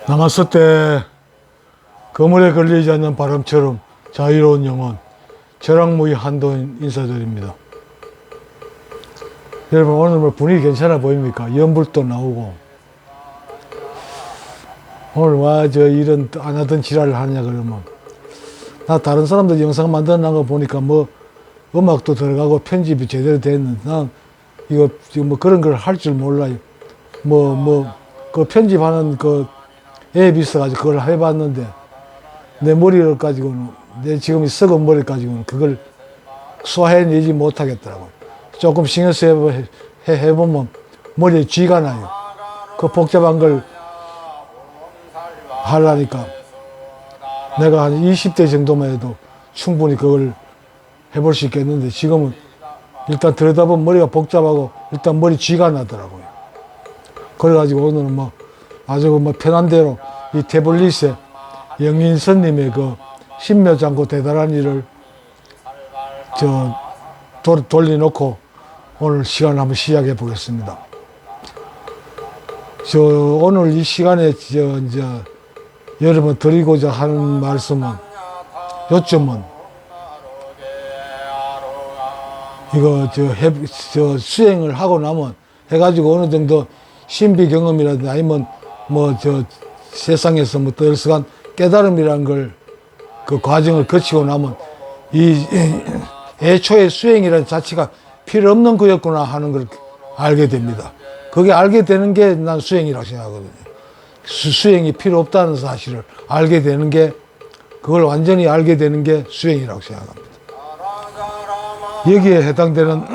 남았을 때 그물에 걸리지 않는 바람처럼 자유로운 영혼 저랑무이 한돈 인사드립니다. 여러분 오늘 뭐 분위기 괜찮아 보입니까? 연불도 나오고 오늘 와 저 이런 안 하던 지랄을 하냐 그러면 나 다른 사람들 영상 만들어 놓은 거 보니까 뭐 음악도 들어가고 편집이 제대로 됐는데 난 이거 뭐 그런 걸 할 줄 몰라요. 그 편집하는 그 앱이 있어가지고 그걸 해봤는데 내 머리를 가지고는 내 지금 이 썩은 머리 가지고는 그걸 소화해내지 못하겠더라고요. 조금 신경 써서 해보면 머리에 쥐가 나요. 그 복잡한 걸 하려니까 내가 한 20대 정도만 해도 충분히 그걸 해볼 수 있겠는데 지금은 일단 들여다보면 머리가 복잡하고 일단 머리 쥐가 나더라고요. 그래가지고 오늘은 뭐 아주 뭐 편한 대로 이 태블릿에 영인선님의 그 신묘장구 대단한 일을 돌려놓고 오늘 시간을 한번 시작해 보겠습니다. 오늘 이 시간에 이제 여러분 드리고자 하는 말씀은 요점은 이거 수행을 하고 나면 해가지고 어느 정도 신비 경험이라든지 아니면 세상에서 떠들썩한 깨달음이라는 걸 그 과정을 거치고 나면 이 애초에 수행이라는 자체가 필요 없는 거였구나 하는 걸 알게 됩니다. 그게 알게 되는 게 난 수행이라고 생각하거든요. 수행이 필요 없다는 사실을 알게 되는 게 그걸 완전히 알게 되는 게 수행이라고 생각합니다. 여기에 해당되는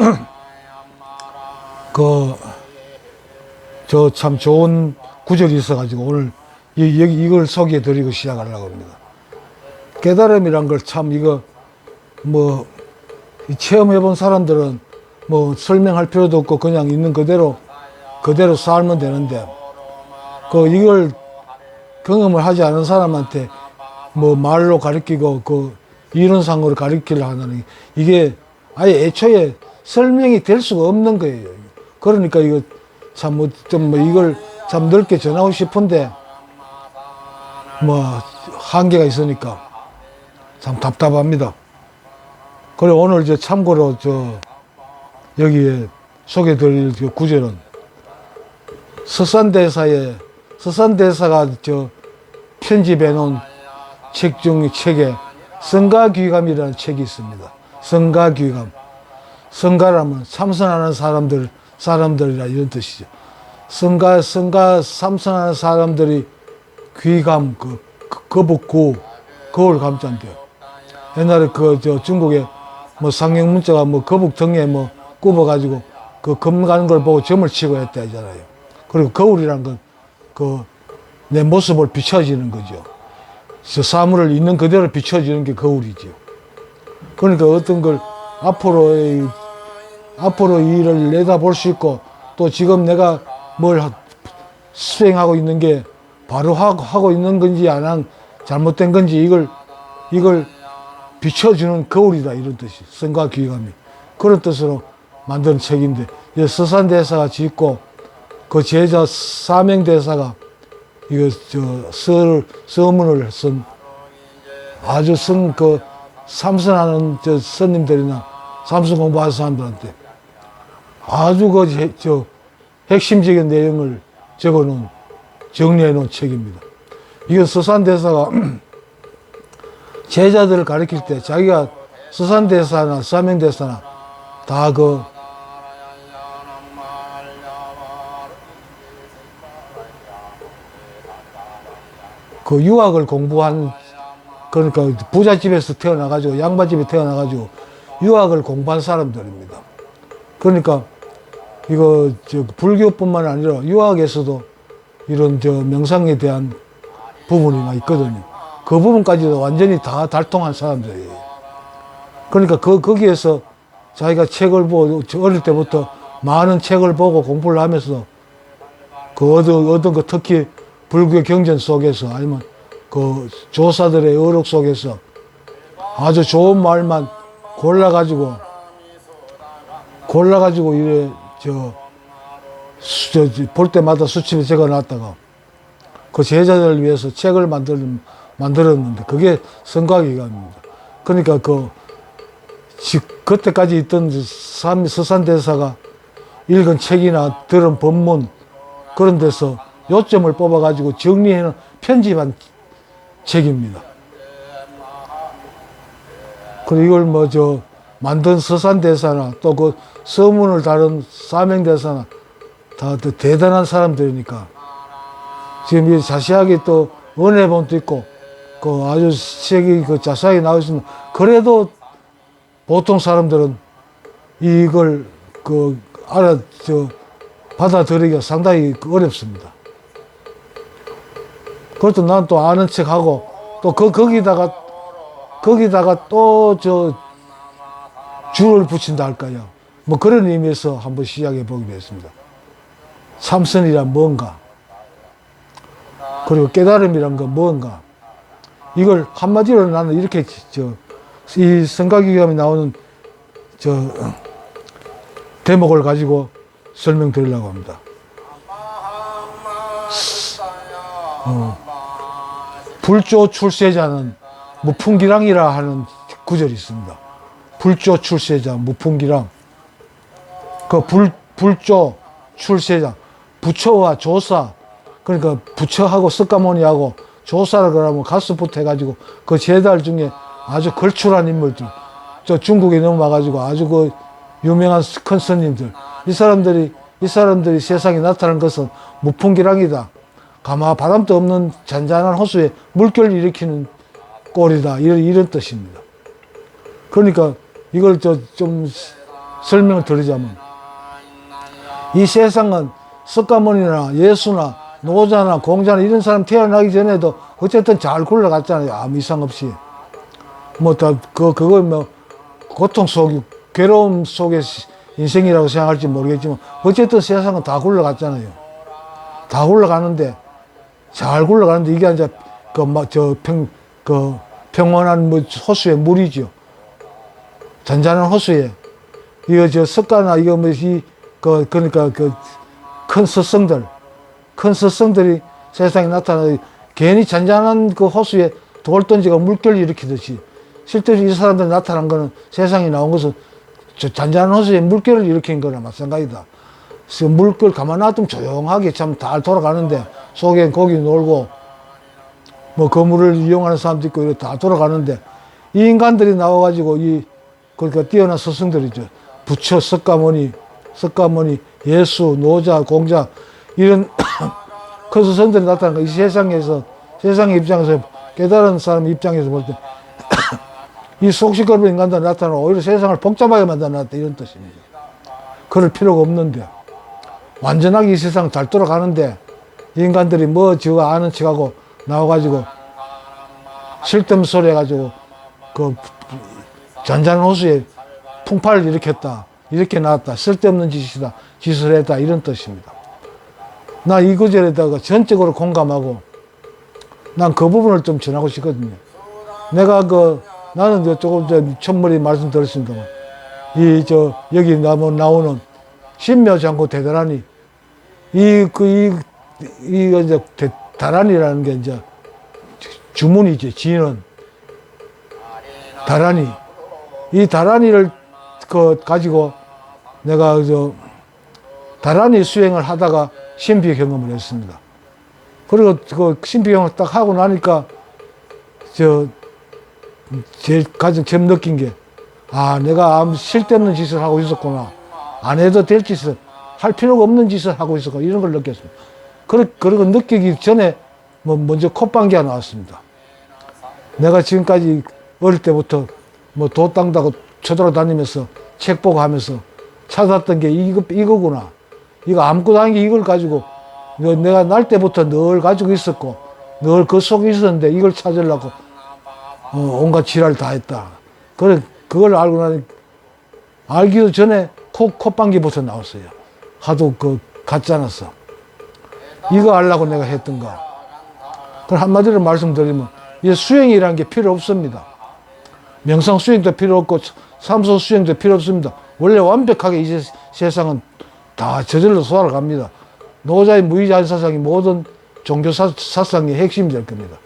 참 좋은 구절이 있어가지고 오늘 이걸 소개해 드리고 시작하려고 합니다. 깨달음이란 걸 참 이거 체험해 본 사람들은 설명할 필요도 없고 그냥 있는 그대로 살면 되는데 이걸 경험을 하지 않은 사람한테 말로 가르치고 이론상으로 가르치려 하는 이게 아예 애초에 설명이 될 수가 없는 거예요. 그러니까 이거 참 이걸 참 넓게 전하고 싶은데 한계가 있으니까 참 답답합니다. 그래 오늘 참고로 여기에 소개드릴 구절은 서산대사가 편집해 놓은 책 중에 책에 성가귀감이라는 책이 있습니다. 성가귀감. 성가라면 참선하는 사람들이라 이런 뜻이죠. 참선하는 사람들이 귀감, 거울 감자인데요. 옛날에 중국에 상형문자가 거북 등에 굽어가지고 검 가는 걸 보고 점을 치고 했다 하잖아요. 그리고 거울이란 건 내 모습을 비춰지는 거죠. 사물을 있는 그대로 비춰지는 게 거울이죠. 그러니까 어떤 걸 앞으로 일을 내다볼 수 있고 또 지금 내가 뭘 수행하고 있는 게 바로 하고 있는 건지 잘못된 건지 이걸 비춰주는 거울이다 이런 뜻이 성가귀감이 그런 뜻으로 만든 책인데 서산대사가 짓고 그 제자 사명대사가 이거 서문을 쓴 아주 삼선하는 스님들이나 삼선 공부하는 사람들한테 아주 핵심적인 내용을 정리해 놓은 책입니다. 이거 서산대사가 제자들을 가르칠 때 자기가 서산대사나 사명대사나 다 유학을 공부한 그러니까 부잣집에서 태어나가지고 양반집에 태어나가지고 유학을 공부한 사람들입니다. 그러니까 이거 불교뿐만 아니라 유학에서도 이런 명상에 대한 부분이 있거든요. 그 부분까지도 완전히 다 달통한 사람들이에요. 그러니까 거기에서 자기가 책을 보고 어릴 때부터 많은 책을 보고 공부를 하면서 얻은 특히 불교의 경전 속에서 아니면 조사들의 어록 속에서 아주 좋은 말만 골라가지고 이래 볼 때마다 수첩에 적어놨다가 그 제자들을 위해서 책을 만들었는데 그게 성가기감입니다. 그러니까 그때까지 있던 서산대사가 읽은 책이나 들은 법문 그런 데서 요점을 뽑아가지고 정리해놓은 편집한 책입니다. 그리고 이걸 만든 서산대사나 또 그 서문을 다룬 사명대사나 다 대단한 사람들이니까 지금 이 자세하게 또 은혜본도 있고 그 아주 책이 자세하게 나와 있으면 그래도 보통 사람들은 이걸 받아들이기가 상당히 어렵습니다. 그것도 난 또 아는 척하고 또 거기다가 또 줄을 붙인다 할까요? 뭐 그런 의미에서 한번 시작해 보기로 했습니다. 참선이란 뭔가, 그리고 깨달음이란 건 뭔가, 이걸 한마디로 나는 이렇게 이 성가기감이 나오는 대목을 가지고 설명드리려고 합니다. 불조 출세자는 무풍기랑이라 하는 구절이 있습니다. 불조 출세자 무풍기랑. 그 불조 출세자, 부처와 조사, 그러니까 부처하고 석가모니하고 조사를 그러면 가스부터 해가지고 그 제달 중에 아주 걸출한 인물들, 저 중국에 넘어와가지고 아주 유명한 큰 스님들, 이 사람들이 세상에 나타난 것은 무풍기랑이다. 가마 바람도 없는 잔잔한 호수에 물결을 일으키는 꼴이다. 이런 뜻입니다. 그러니까 이걸 좀 설명을 드리자면, 이 세상은 석가모니나 예수나 노자나 공자나 이런 사람 태어나기 전에도 어쨌든 잘 굴러갔잖아요. 아무 이상 없이. 고통 속, 괴로움 속의 인생이라고 생각할지 모르겠지만 어쨌든 세상은 다 굴러갔잖아요. 다 굴러가는데, 잘 굴러가는데 이게 이제 평온한 호수의 물이죠. 잔잔한 호수에 석가나 그러니까 큰 스승들이 세상에 나타나 괜히 잔잔한 그 호수에 돌 던지가 물결을 일으키듯이 실제로 이 사람들이 나타난 거는, 세상에 나온 것은 잔잔한 호수에 물결을 일으킨 거나 마찬가지다. 그래서 물결 가만 놔두면 조용하게 참 잘 돌아가는데 속에 고기 놀고 그 물을 이용하는 사람도 있고 이렇게 다 돌아가는데, 이 인간들이 나와가지고 그러니까 뛰어난 스승들이죠. 부처, 석가모니, 예수, 노자, 공자 이런 그 스승들이 나타난 거. 이 세상의 입장에서, 깨달은 사람 입장에서 볼 때 이 속시끄러운 인간들 나타나고 오히려 세상을 복잡하게 만들어놨다 이런 뜻입니다. 그럴 필요가 없는데, 완전하게 이 세상 잘 돌아가는데 인간들이 저거 아는 척하고 나와가지고 쓸데없는 소리 해가지고 잔잔한 호수에 풍파를 일으켰다, 이렇게 나왔다, 쓸데없는 짓을 했다 이런 뜻입니다. 나 이 구절에다가 전적으로 공감하고 난 그 부분을 좀 전하고 싶거든요. 나는 조금 첫머리 말씀드렸습니다만, 여기 나오는 신묘장구 대단하니, 이제 다란이라는 게 이제 주문이지, 지는. 다란이. 이 다란이를 가지고 내가 다란이 수행을 하다가 신비 경험을 했습니다. 그리고 신비 경험을 딱 하고 나니까 가장 처음 느낀 게, 내가 아무 쓸데없는 짓을 하고 있었구나. 안 해도 될 짓을, 할 필요가 없는 짓을 하고 있었구나. 이런 걸 느꼈습니다. 그리고 느끼기 전에 먼저 콧방귀가 나왔습니다. 내가 지금까지 어릴 때부터 도 닦다고 쳐돌아다니면서 책 보고 하면서 찾았던 게 이거구나. 이거 아무것도 아닌 게 이걸 가지고 내가 날 때부터 늘 가지고 있었고 늘 그 속에 있었는데 이걸 찾으려고 온갖 지랄 다 했다. 그걸 알고 나니, 알기도 전에 콧방귀부터 나왔어요. 하도 가짜놨어. 이거 알라고 내가 했던가. 그럼 한마디로 말씀드리면, 이 수행이라는 게 필요 없습니다. 명상 수행도 필요 없고 삼소 수행도 필요 없습니다. 원래 완벽하게 세상은 다 저절로 돌아갑니다. 노자의 무의자사상이 모든 종교 사상의 핵심이 될 겁니다.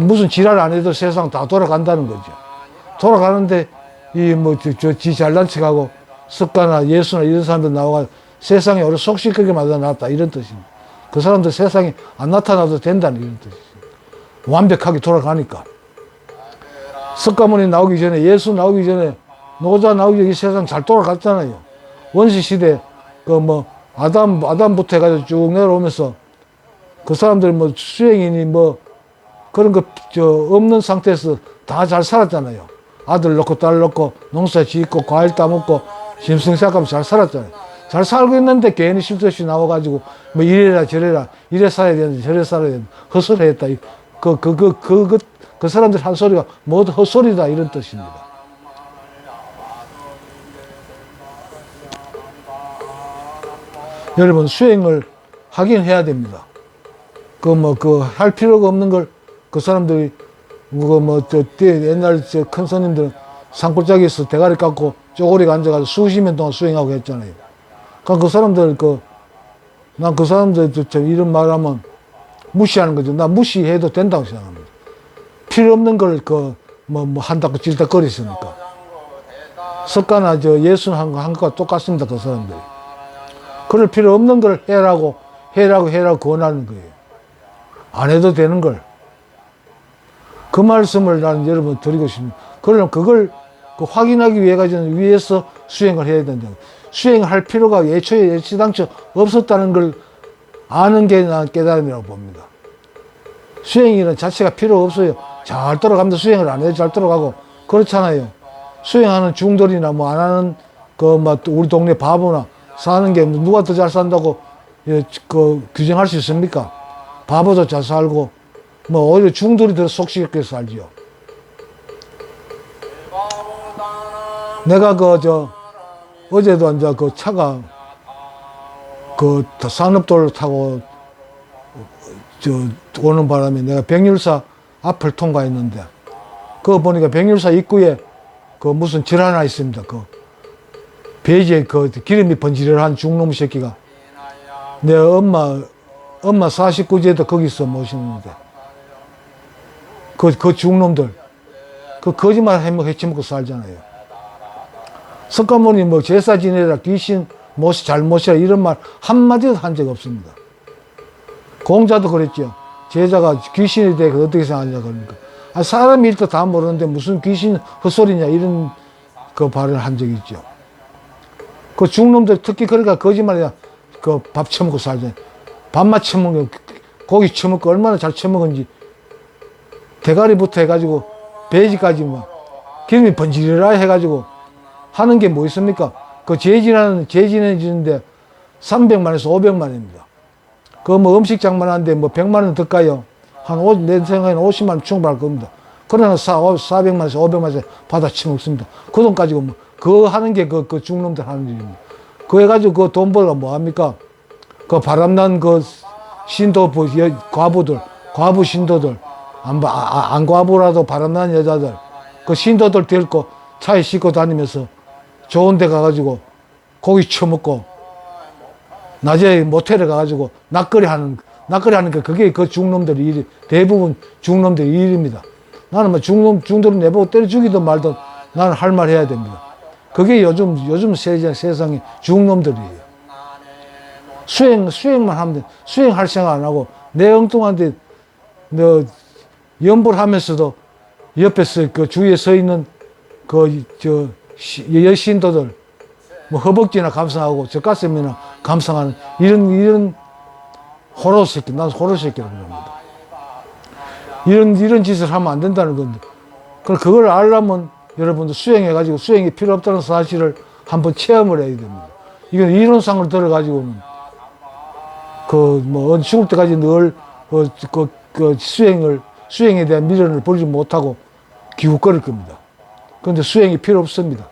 무슨 지랄 안 해도 세상 다 돌아간다는 거죠. 돌아가는데 지 잘난 척하고 습관이나 예수나 이런 사람들 나와가 세상에 우리 속시끄게 만들어 놨다 이런 뜻입니다. 그 사람들 세상에 안 나타나도 된다는 이런 뜻입니다. 완벽하게 돌아가니까. 석가모니 나오기 전에, 예수 나오기 전에, 노자 나오기 전에 이 세상 잘 돌아갔잖아요. 원시 시대 아담부터 해가지고 쭉 내려오면서 그 사람들 수행이니 그런 거 없는 상태에서 다 잘 살았잖아요. 아들 낳고 딸 낳고 농사 짓고 과일 따먹고 짐승생각하면서 잘 살았잖아요. 잘 살고 있는데 괜히 실수없이 나와가지고 이래라 저래라 이래 살아야 되는데 저래 살아야 되는데 헛소리 했다. 그 사람들 한 소리가 모두 헛소리다 이런 뜻입니다. 여러분 수행을 하긴 해야 됩니다. 할 필요가 없는 걸 그 사람들이 옛날 큰 스님들은 산골짜기에서 대가리 깎고 쪼그리고 앉아가지고 수십 년 동안 수행하고 했잖아요. 그러니까 그 사람들 난 그 사람들 이런 말하면 무시하는 거죠. 나 무시해도 된다고 생각합니다. 필요 없는 걸 한다고 찔딱거리시니까. 석가나 예수는 한 것과 똑같습니다. 그 사람들이. 그럴 필요 없는 걸 해라고 권하는 거예요. 안 해도 되는 걸. 그 말씀을 나는 여러분 드리고 싶습니다. 그러면 그걸 확인하기 위해서 수행을 해야 된다. 수행할 필요가 애초당초 없었다는 걸 아는 게 난 깨달음이라고 봅니다. 수행이라는 자체가 필요 없어요. 잘 돌아갑니다. 수행을 안 해도 잘 돌아가고 그렇잖아요. 수행하는 중돌이나 안 하는 우리 동네 바보나 사는 게 누가 더 잘 산다고 규정할 수 있습니까? 바보도 잘 살고 오히려 중돌이 더 속시겁게 살지요. 내가 어제도 이제 차가 산업도를 타고 오는 바람에 내가 백률사 앞을 통과했는데 그거 보니까 백률사 입구에 무슨 질 하나 있습니다. 배지에 기름이 번지르르한 중놈 새끼가 내 엄마 49제도 거기서 모시는데 그 중놈들 거짓말 해치먹고 살잖아요. 석가모니 제사 지내라 귀신 잘 모시라 이런 말 한마디도 한 적 없습니다. 공자도 그랬죠. 제자가 귀신에 대해 어떻게 생각하냐 그러니까 사람이 일도 다 모르는데 무슨 귀신 헛소리냐 이런 발언을 한 적이 있죠. 중놈들 특히 그러니까 거짓말이야. 밥 처먹고 살잖아요. 밥만 처먹고 고기 처먹고 얼마나 잘 처먹은지 대가리부터 해가지고 배지까지 기름이 번지르르 해가지고 하는 게 뭐 있습니까? 재진해지는데 300만에서 500만입니다. 음식 장만하는데 100만원 더 까요. 내 생각에는 50만원 충분할 겁니다. 그러나 400만에서 500만원에서 받아 처먹습니다. 그 돈 가지고 그거 하는 게 중놈들 하는 일입니다. 그거 해가지고 돈 벌어 뭐 합니까? 바람난 신도 과부들, 과부 신도들, 안 과부라도 바람난 여자들, 신도들 데리고 차에 싣고 다니면서 좋은 데 가가지고 고기 처먹고 낮에 모텔에 가가지고 낚거리 하는 게 그게 중놈들의 일이 대부분 중놈들의 일입니다. 나는 중들은 내보고 때려 죽이든 말든 나는 할 말 해야 됩니다. 그게 요즘 세상의 중놈들이에요. 수행만 하면 돼. 수행할 생각 안 하고 내 엉뚱한데 연불 하면서도 옆에서 주위에 서 있는 여신도들 허벅지나 감상하고 젖가슴이나 감상하는 이런 호로 새끼, 난 호로 새끼라고 합니다. 이런 짓을 하면 안 된다는 건데 그걸 알려면 여러분들 수행해가지고 수행이 필요 없다는 사실을 한번 체험을 해야 됩니다. 이건 이론상으로 들어가지고는 죽을 때까지 늘 수행에 대한 미련을 버리지 못하고 기웃거릴 겁니다. 그런데 수행이 필요 없습니다.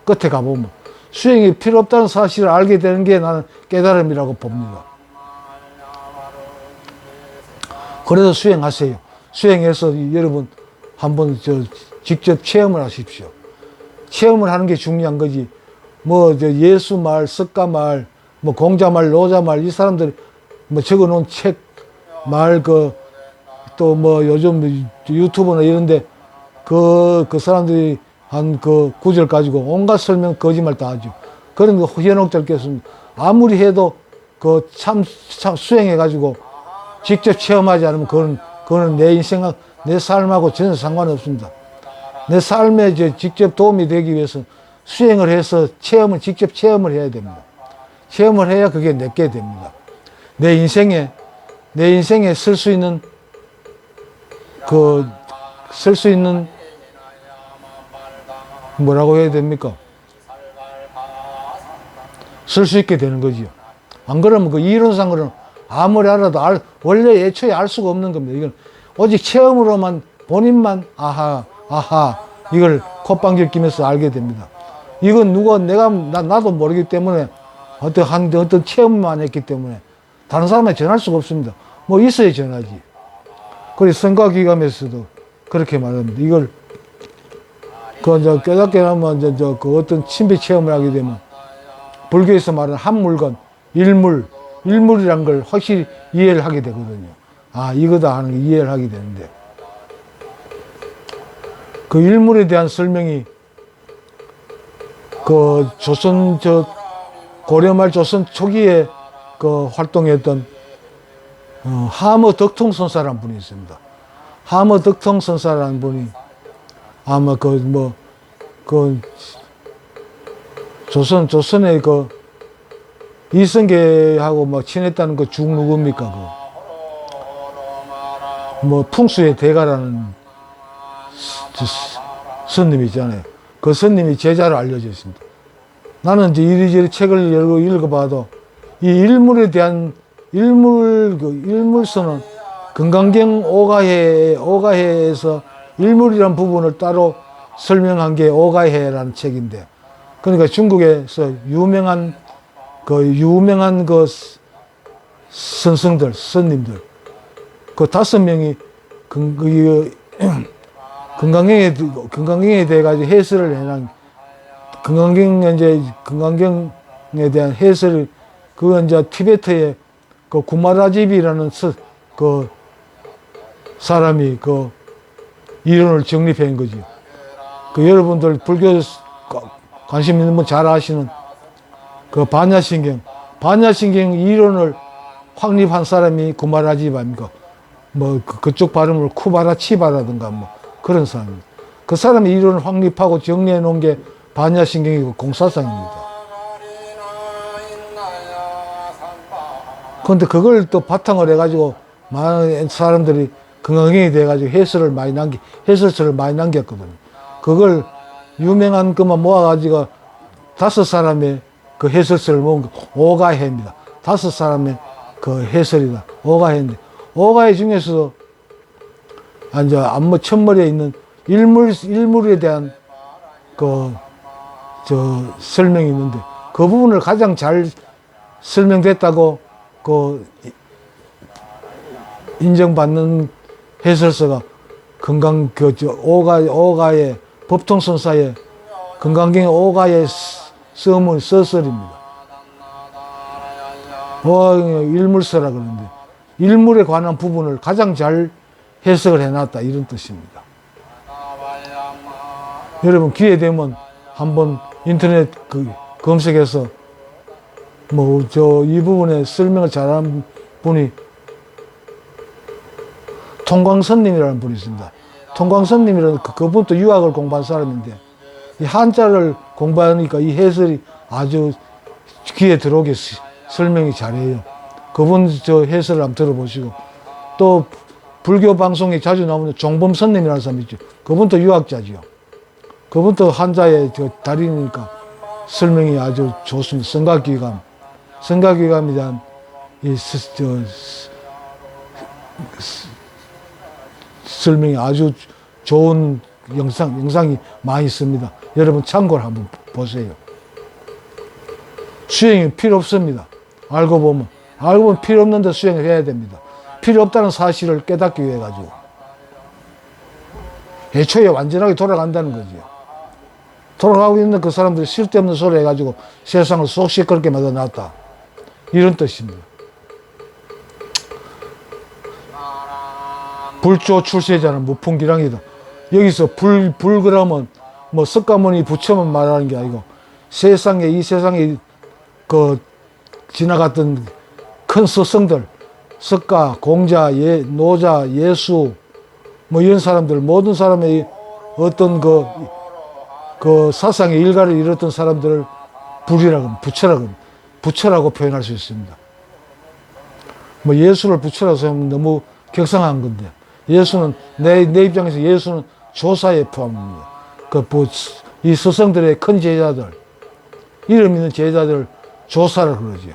끝에 가보면 수행이 필요 없다는 사실을 알게 되는 게 나는 깨달음이라고 봅니다. 그래서 수행하세요. 수행해서 여러분 한번 직접 체험을 하십시오. 체험을 하는 게 중요한 거지. 예수 말, 석가 말, 공자 말, 노자 말, 이 사람들 적어 놓은 책, 또 뭐 요즘 유튜브나 이런데 그 사람들이 한 그 구절 가지고 온갖 설명 거짓말 다 하죠. 그런 거 현혹될겠습니다 아무리 해도 그 참 수행해 가지고 직접 체험하지 않으면 그거는 내 인생, 내 삶하고 전혀 상관없습니다. 내 삶에 이제 직접 도움이 되기 위해서 수행을 해서 직접 체험을 해야 됩니다. 체험을 해야 그게 내게 됩니다. 내 인생에 쓸 수 있는 뭐라고 해야 됩니까? 쓸 수 있게 되는 거지요. 안 그러면 그 이론상으로는 아무리 알아도 원래 애초에 알 수가 없는 겁니다. 이건 오직 체험으로만 본인만 아하 이걸 콧방귀를 끼면서 알게 됩니다. 이건 나도 모르기 때문에 어떤 체험만 했기 때문에 다른 사람한테 전할 수가 없습니다. 뭐 있어야 전하지. 그래서 성과기감에서도 그렇게 말합니다. 이걸 이제 깨닫게 하면 그 어떤 신비 체험을 하게 되면 불교에서 말하는 한 물건, 일물이란 걸 확실히 이해를 하게 되거든요. 아, 이거다 하는 게 이해를 하게 되는데 그 일물에 대한 설명이 그 고려말 조선 초기에 그 활동했던 하머 덕통선사라는 분이 있습니다. 하머 덕통선사라는 분이 아마 조선의 이성계하고 막 친했다는 그 중 누굽니까? 풍수의 대가라는 스님이 있잖아요. 그 스님이 제자로 알려져 있습니다. 나는 이제 이리저리 책을 열고 읽어봐도 이 일물에 대한 일물서는 금강경 오가해에서 일물이란 부분을 따로 설명한 게 오가해라는 책인데, 그러니까 중국에서 유명한 스님들 그 5명이 금강경에 대해 가지고 해설을 해놓은 금강경에 대한 해설을 그건 이제 티베트의 그 구마라집이라는 사람이 이론을 정립한 거지. 여러분들 불교 관심 있는 분 잘 아시는 반야신경 이론을 확립한 사람이 구마라집 아닙니까? 그쪽 발음을 쿠바라치바라든가 그런 사람입니다. 그 사람이 이론을 확립하고 정리해 놓은 게 반야신경이고 공사상입니다. 그런데 그걸 또 바탕을 해가지고 많은 사람들이 금강경에 대해 가지고 해설서를 많이 남겼거든요. 그걸 유명한 것만 모아가지고 5사람의 그 해설서를 모은 거 오가해입니다. 5사람의 그 해설이다. 오가해인데 오가해 중에서도 이제 안무 첫머리에 있는 일물에 대한 설명이 있는데 그 부분을 가장 잘 설명됐다고 인정받는 해설서가 오가의 법통선사의 금강경 오가의 서설입니다. 일물서라 그러는데 일물에 관한 부분을 가장 잘 해석을 해놨다 이런 뜻입니다. 여러분 기회 되면 한번 인터넷 검색해서 이 부분에 설명을 잘하는 분이 통광선님이라는 분이 있습니다. 통광선님이라는 그분도 유학을 공부한 사람인데 이 한자를 공부하니까 이 해설이 아주 귀에 들어오게 설명이 잘해요. 그분 해설을 한번 들어보시고 또 불교 방송에 자주 나오는 종범선님이라는 사람이 있죠. 그분도 유학자지요. 그분도 한자의 달인이니까 설명이 아주 좋습니다. 성가기감에 대한 설명이 아주 좋은 영상이 많이 있습니다. 여러분 참고를 한번 보세요. 수행이 필요 없습니다. 알고 보면 필요 없는데 수행을 해야 됩니다. 필요 없다는 사실을 깨닫기 위해 가지고 애초에 완전하게 돌아간다는 거죠. 돌아가고 있는 그 사람들이 쓸데없는 소리 해가지고 세상을 속 시끄럽게 만들어놨다 이런 뜻입니다. 불조 출세잖아. 무풍기랑이다. 여기서 불 그러면 뭐 석가모니 부처만 말하는 게 아니고 이 세상에 그 지나갔던 큰 스승들, 석가, 공자, 노자, 예수 뭐 이런 사람들, 모든 사람의 어떤 그 사상의 일가를 이뤘던 사람들을 부처라고 표현할 수 있습니다. 뭐 예수를 부처라고 하면 너무 격상한 건데, 예수는 내 입장에서 예수는 조사에 포함합니다. 이 스승들의 큰 제자들, 이름 있는 제자들 조사를 그러죠.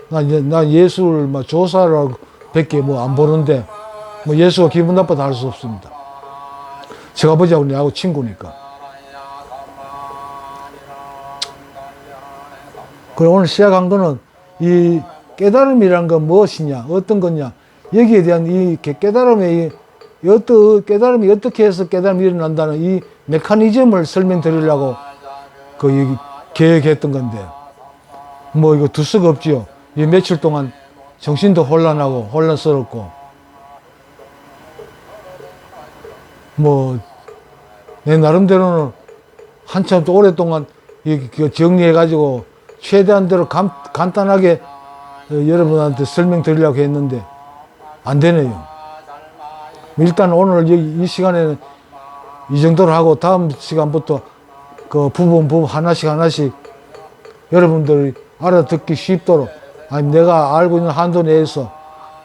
난 예수를 막 조사라고 밖에 뭐 안 보는데, 뭐 예수가 기분 나빠도 할 수 없습니다. 제가 아버지하고 내하고 친구니까. 그리고 오늘 시작한 거는 이 깨달음이란 건 무엇이냐, 어떤 거냐, 여기에 대한 이 깨달음이 어떻게 해서 깨달음이 일어난다는 이 메커니즘을 설명드리려고 계획했던 건데, 뭐 이거 두 수가 없지요. 이 며칠 동안 정신도 혼란하고 혼란스럽고, 뭐 내 나름대로는 한참 또 오랫동안 정리해가지고 최대한대로 간단하게 여러분한테 설명드리려고 했는데 안 되네요. 일단 오늘 이 시간에는 이 정도로 하고, 다음 시간부터 그 부분 하나씩 여러분들이 알아듣기 쉽도록, 아니 내가 알고 있는 한도 내에서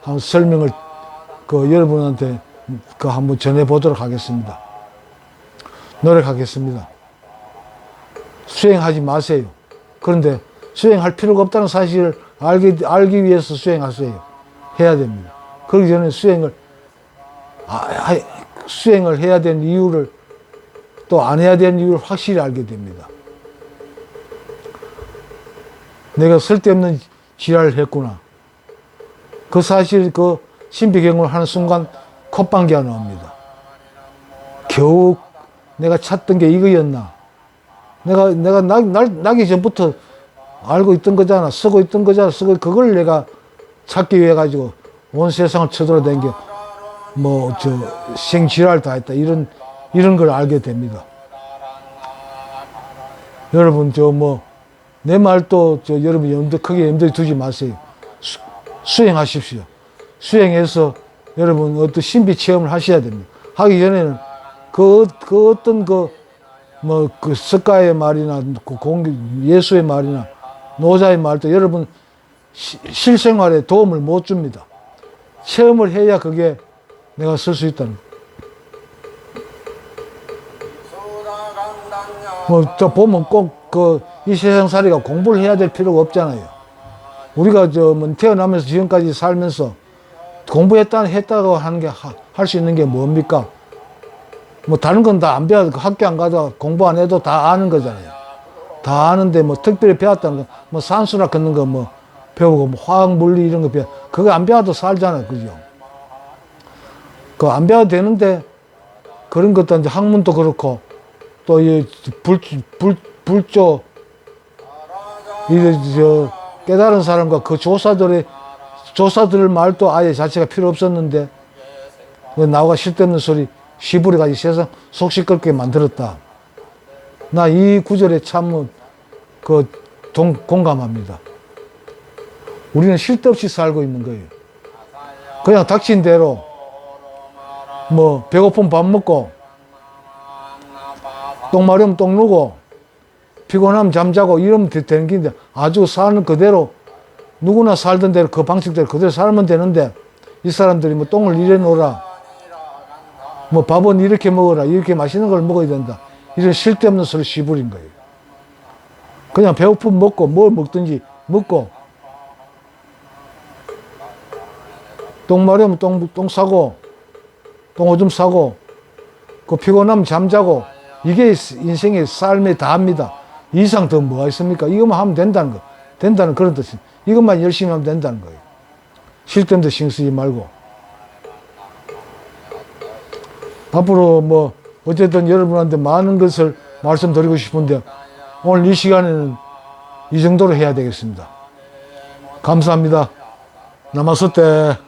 한번 설명을 여러분한테 한번 전해 보도록 하겠습니다. 노력하겠습니다. 수행하지 마세요. 그런데 수행할 필요가 없다는 사실을 알기 위해서 수행하세요. 해야 됩니다. 그러기 전에 수행을 해야 되는 이유를, 또 안 해야 되는 이유를 확실히 알게 됩니다. 내가 쓸데없는 지랄을 했구나. 그 사실 신비경을 하는 순간 콧방귀가 나옵니다. 겨우 내가 찾던 게 이거였나. 내가 나기 전부터 알고 있던 거잖아. 쓰고 있던 거잖아. 그걸 내가 찾기 위해 가지고 온 세상을 쳐돌아다니게 생지랄 다 했다. 이런 걸 알게 됩니다. 여러분, 내 말도 여러분 크게 염두에 두지 마세요. 수행하십시오. 수행해서 여러분 어떤 신비 체험을 하셔야 됩니다. 하기 전에는 어떤 석가의 말이나 예수의 말이나 노자의 말도 여러분 실생활에 도움을 못 줍니다. 체험을 해야 그게 내가 쓸 수 있다는. 또 보면 꼭 이 세상살이가 공부를 해야 될 필요가 없잖아요. 우리가 태어나면서 지금까지 살면서 공부했다고 하는 게 할 수 있는 게 뭡니까? 다른 건 다 안 배워도, 학교 안 가도 공부 안 해도 다 아는 거잖아요. 다 아는데 특별히 배웠다는 거, 산수나 걷는 거 배우고, 화학 물리 이런 거 그거 안 배워도 살잖아요. 그죠? 그거 안 배워도 되는데, 그런 것도 이제 학문도 그렇고, 또 이 불조, 깨달은 사람과 그 조사들의 말도 아예 자체가 필요 없었는데, 나와 쓸데없는 소리, 시부리가지 세상 속 시끄럽게 만들었다. 나 이 구절에 참 공감합니다. 우리는 쓸데없이 살고 있는 거예요. 그냥 닥친 대로 배고프면 밥 먹고, 똥 마려우면 똥 누고, 피곤하면 잠자고 이러면 되는 긴데, 아주 사는 그대로 누구나 살던 대로 그 방식대로 그대로 살면 되는데, 이 사람들이 똥을 이래 놓으라, 밥은 이렇게 먹어라, 이렇게 맛있는 걸 먹어야 된다, 이런 쓸데없는 소리 시부린 거예요. 그냥 배고프면 먹고, 뭘 먹든지 먹고, 똥 마려우면 똥 싸고, 똥 오줌 싸고, 피곤하면 잠자고, 이게 인생의 삶의 다입니다. 이 이상 더 뭐가 있습니까? 이것만 하면 된다는 그런 뜻입니다. 이것만 열심히 하면 된다는 거예요. 쓸데없는 신경 쓰지 말고. 앞으로 어쨌든 여러분한테 많은 것을 말씀드리고 싶은데, 오늘 이 시간에는 이 정도로 해야 되겠습니다. 감사합니다. 나마스테.